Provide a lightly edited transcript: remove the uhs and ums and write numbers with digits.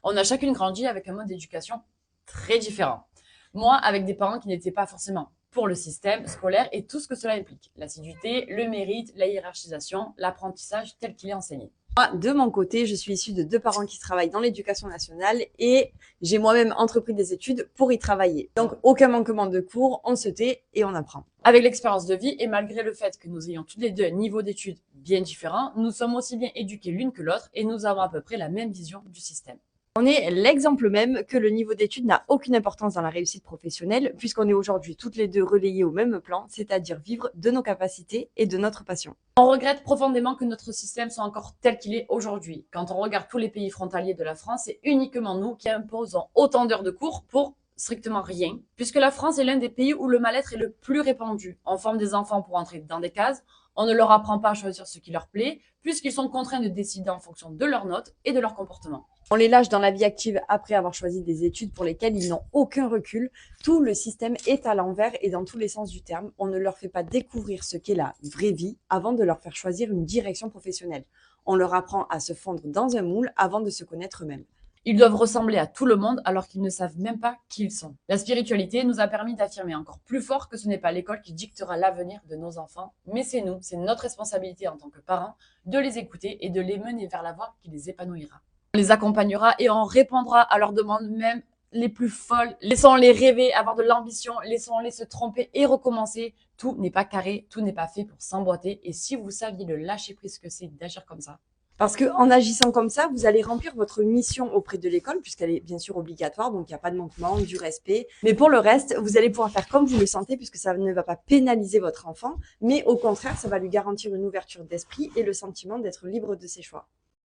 On a chacune grandi avec un mode d'éducation très différent. Moi, avec des parents qui n'étaient pas forcément pour le système scolaire et tout ce que cela implique. L'assiduité, le mérite, la hiérarchisation, l'apprentissage tel qu'il est enseigné. Moi, de mon côté, je suis issue de deux parents qui travaillent dans l'éducation nationale et j'ai moi-même entrepris des études pour y travailler. Donc, aucun manquement de cours, on se tait et on apprend. Avec l'expérience de vie et malgré le fait que nous ayons toutes les deux un niveau d'études bien différent, nous sommes aussi bien éduquées l'une que l'autre et nous avons à peu près la même vision du système. On est l'exemple même que le niveau d'études n'a aucune importance dans la réussite professionnelle puisqu'on est aujourd'hui toutes les deux relayées au même plan, c'est-à-dire vivre de nos capacités et de notre passion. On regrette profondément que notre système soit encore tel qu'il est aujourd'hui. Quand on regarde tous les pays frontaliers de la France, c'est uniquement nous qui imposons autant d'heures de cours pour strictement rien, puisque la France est l'un des pays où le mal-être est le plus répandu. On forme des enfants pour entrer dans des cases, on ne leur apprend pas à choisir ce qui leur plaît, puisqu'ils sont contraints de décider en fonction de leurs notes et de leur comportement. On les lâche dans la vie active après avoir choisi des études pour lesquelles ils n'ont aucun recul. Tout le système est à l'envers et dans tous les sens du terme. On ne leur fait pas découvrir ce qu'est la vraie vie avant de leur faire choisir une direction professionnelle. On leur apprend à se fondre dans un moule avant de se connaître eux-mêmes. Ils doivent ressembler à tout le monde alors qu'ils ne savent même pas qui ils sont. La spiritualité nous a permis d'affirmer encore plus fort que ce n'est pas l'école qui dictera l'avenir de nos enfants, mais c'est nous, c'est notre responsabilité en tant que parents de les écouter et de les mener vers la voie qui les épanouira. On les accompagnera et on répondra à leurs demandes même les plus folles. Laissons-les rêver, avoir de l'ambition, laissons-les se tromper et recommencer. Tout n'est pas carré, tout n'est pas fait pour s'emboîter. Et si vous saviez le lâcher prise que c'est d'agir comme ça, parce qu'en agissant comme ça, vous allez remplir votre mission auprès de l'école, puisqu'elle est bien sûr obligatoire, donc il n'y a pas de manquement, du respect. Mais pour le reste, vous allez pouvoir faire comme vous le sentez, puisque ça ne va pas pénaliser votre enfant, mais au contraire, ça va lui garantir une ouverture d'esprit et le sentiment d'être libre de ses choix.